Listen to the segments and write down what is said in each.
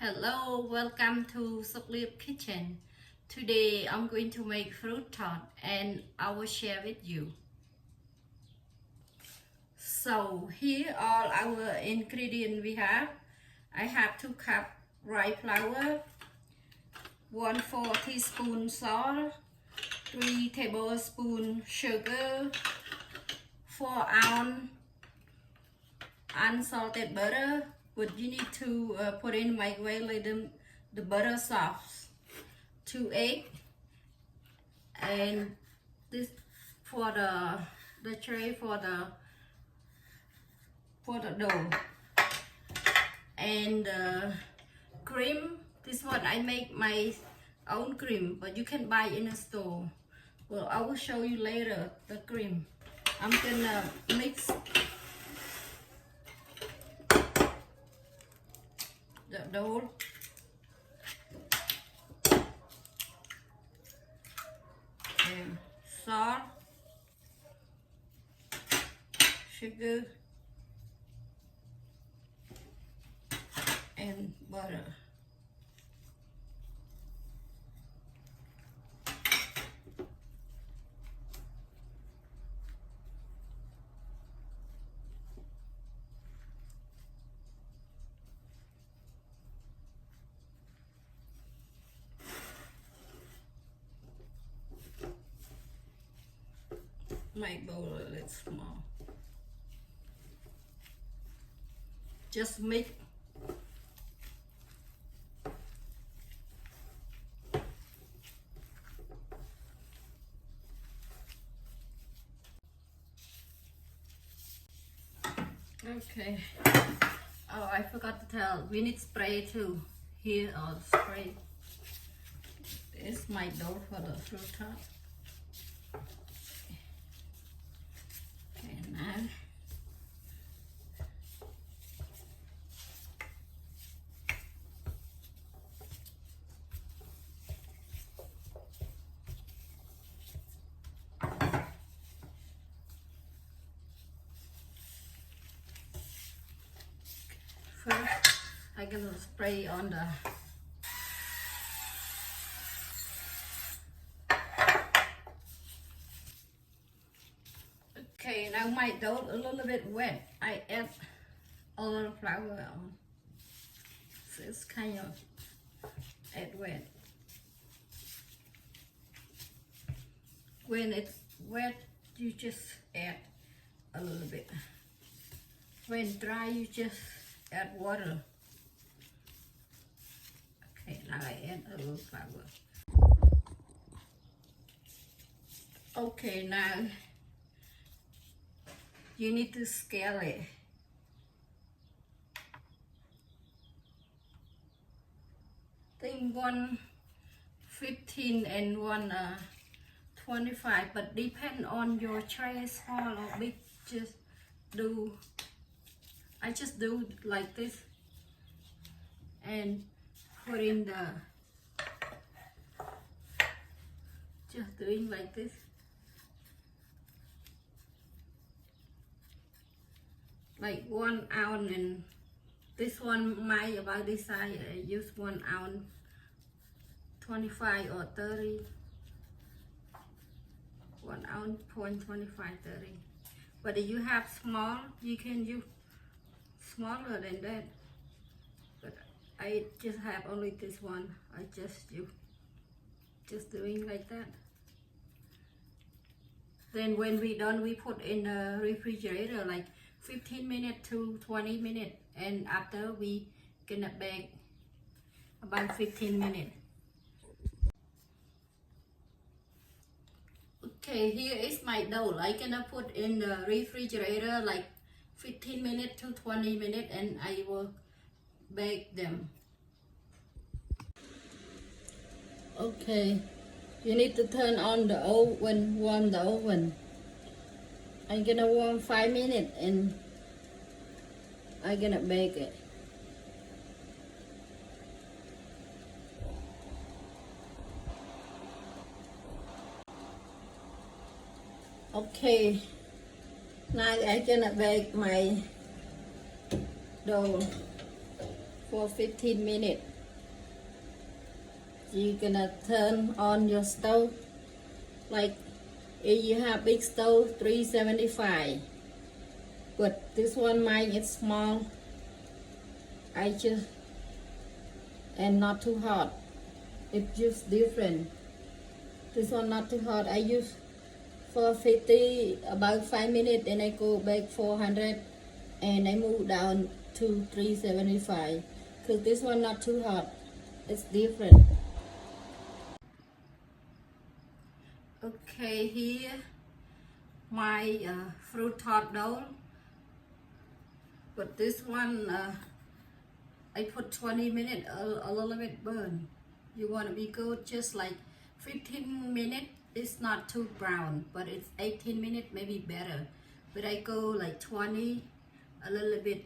Hello, welcome to Suklip Kitchen. Today I'm going to make fruit tart and I will share with you. So here are our ingredients we have. I have 2 cups rice flour, 1/4 teaspoon salt, 3 tablespoons sugar, 4 ounce unsalted butter, but you need to put in microwave let the butter soft. 2 eggs, and this for the tray for the dough, and cream. This one I make my own cream, but you can buy in a store. Well, I will show you later the cream. I'm gonna mix the dough. And salt, sugar, and butter. My bowl a little small. Just mix. Okay. Oh, I forgot to tell. We need spray too. Here are spray. This is my dough for the fruit tart. Okay, now first I'm gonna spray on the okay. Now my dough a little bit wet. I add a little flour on. So it's kind of add wet. When it's wet, you just add a little bit. When dry, you just add water. Okay, now I add a little flour. Okay, now you need to scale it. I think 115 and 125, but depend on your tray, small or big. I just do like this and put in just doing like this. Like 1 ounce, and this one might about this size. I use 1 ounce, 25 or 30. 1 ounce, 0.25, 30. But if you have small, you can use smaller than that. But I just have only this one. I just doing like that. Then when we done, we put in the refrigerator like 15 minutes to 20 minutes, and after we gonna bake about 15 minutes. Okay, here is my dough. I'm gonna put in the refrigerator like 15 minutes to 20 minutes, and I will bake them. Okay, you need to turn on the oven, warm the oven. I'm gonna warm 5 minutes and I'm gonna bake it. Okay, now I'm gonna bake my dough for 15 minutes. you're gonna turn on your stove. Like if you have big stove, 375. But this one mine is small. I just and not too hot. It's just different. This one not too hot. I use for 50 about 5 minutes, and I go back 400, and I move down to 375. Cause this one not too hot. It's different. Okay, here my fruit tart dough. But this one I put 20 minutes, a little bit burn. You want to be good, just like 15 minutes. It's not too brown, but it's 18 minutes, maybe better. But I go like 20, a little bit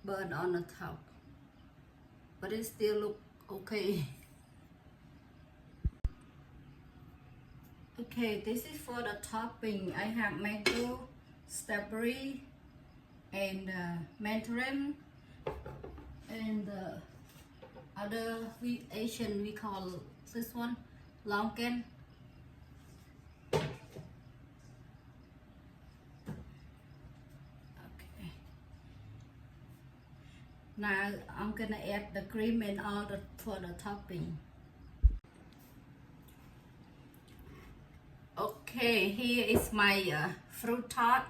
burn on the top. But it still look okay. Okay, this is for the topping. I have mango, strawberry, and mandarin, and other Asian we call this one longan. Okay. Now I'm gonna add the cream and all for the topping. Okay, here is my fruit tart.